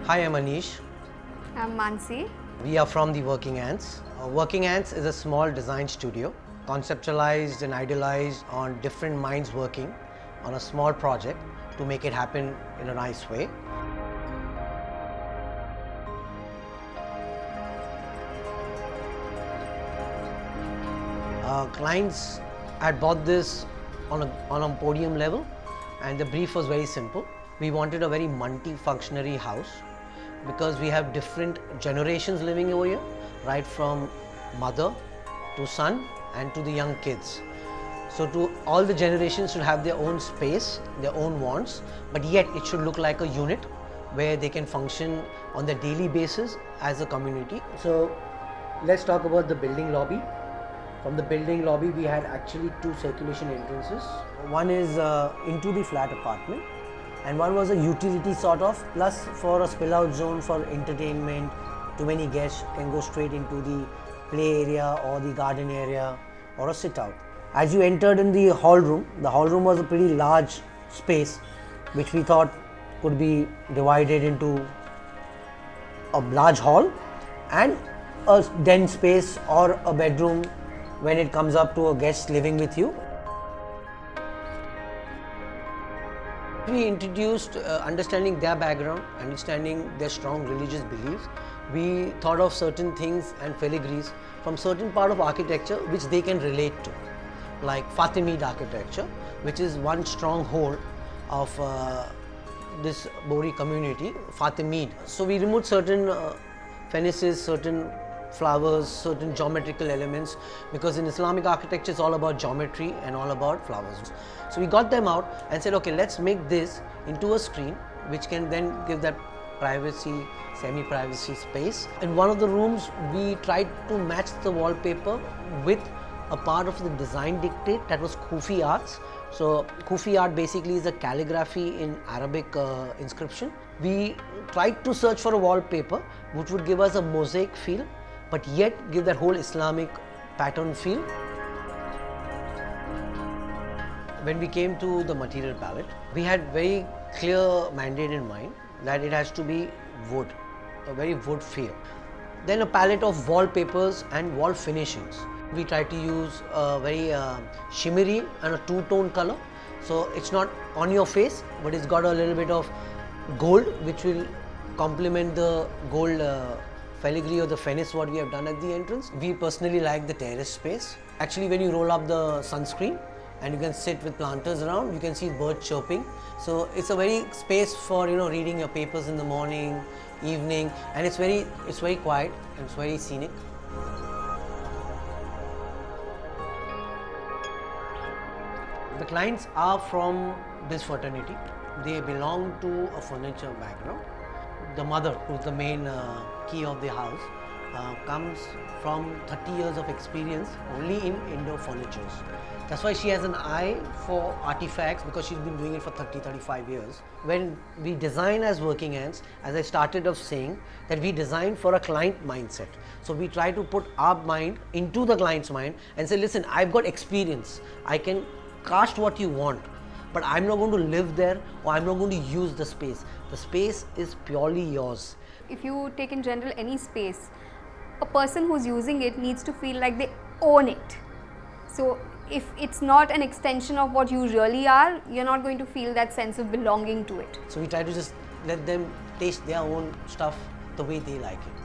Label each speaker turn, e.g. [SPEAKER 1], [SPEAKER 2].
[SPEAKER 1] Hi, I'm Anish.
[SPEAKER 2] I'm Mansi.
[SPEAKER 1] We are from the Working Ants. Working Ants is a small design studio, conceptualized and idealized on different minds working on a small project to make it happen in a nice way. Clients had bought this on a podium level, and the brief was very simple. We wanted a very multi-functionary house because we have different generations living over here, right from mother to son and to the young kids. So to all the generations should have their own space, their own wants, but yet it should look like a unit where they can function on the daily basis as a community. So let's talk about the building lobby. From the building lobby, we had actually two circulation entrances. One is into the flat apartment, and one was a utility sort of, plus for a spill out zone for entertainment. Too many guests can go straight into the play area or the garden area or a sit out. As you entered in the hall room was a pretty large space which we thought could be divided into a large hall and a den space or a bedroom when it comes up to a guest living with you. We introduced understanding their background, understanding their strong religious beliefs. We thought of certain things and filigrees from certain part of architecture which they can relate to, like Fatimid architecture, which is one stronghold of this Bohri community, Fatimid. So we removed certain fences, certain flowers, certain geometrical elements, because in Islamic architecture it's all about geometry and all about flowers. So we got them out and said, okay, let's make this into a screen which can then give that privacy, semi-privacy space. In one of the rooms, we tried to match the wallpaper with a part of the design dictate that was Kufi arts. So Kufi art basically is a calligraphy in Arabic inscription. We tried to search for a wallpaper which would give us a mosaic feel, but yet give that whole Islamic pattern feel. When we came to the material palette, we had very clear mandate in mind that it has to be wood, a very wood feel. Then a palette of wallpapers and wall finishings. We tried to use a very shimmery and a two-tone color. So it's not on your face, but it's got a little bit of gold which will complement the gold filigree or the finish what we have done at the entrance. We personally like the terrace space. Actually, when you roll up the sunscreen and you can sit with planters around, you can see birds chirping. So it's a very space for reading your papers in the morning, evening, and it's very quiet and it's very scenic. The clients are from this fraternity. They belong to a furniture background. The mother, who's the main key of the house, comes from 30 years of experience only in indoor furnitures. That's why she has an eye for artifacts, because she's been doing it for 35 years. When we design as Working Ants, as I started off saying, that we design for a client mindset. So we try to put our mind into the client's mind and say, listen, I've got experience. I can cast what you want, but I'm not going to live there or I'm not going to use the space. The space is purely yours.
[SPEAKER 2] If you take in general any space, a person who's using it needs to feel like they own it. So if it's not an extension of what you really are, you're not going to feel that sense of belonging to it.
[SPEAKER 1] So we try to just let them taste their own stuff the way they like it.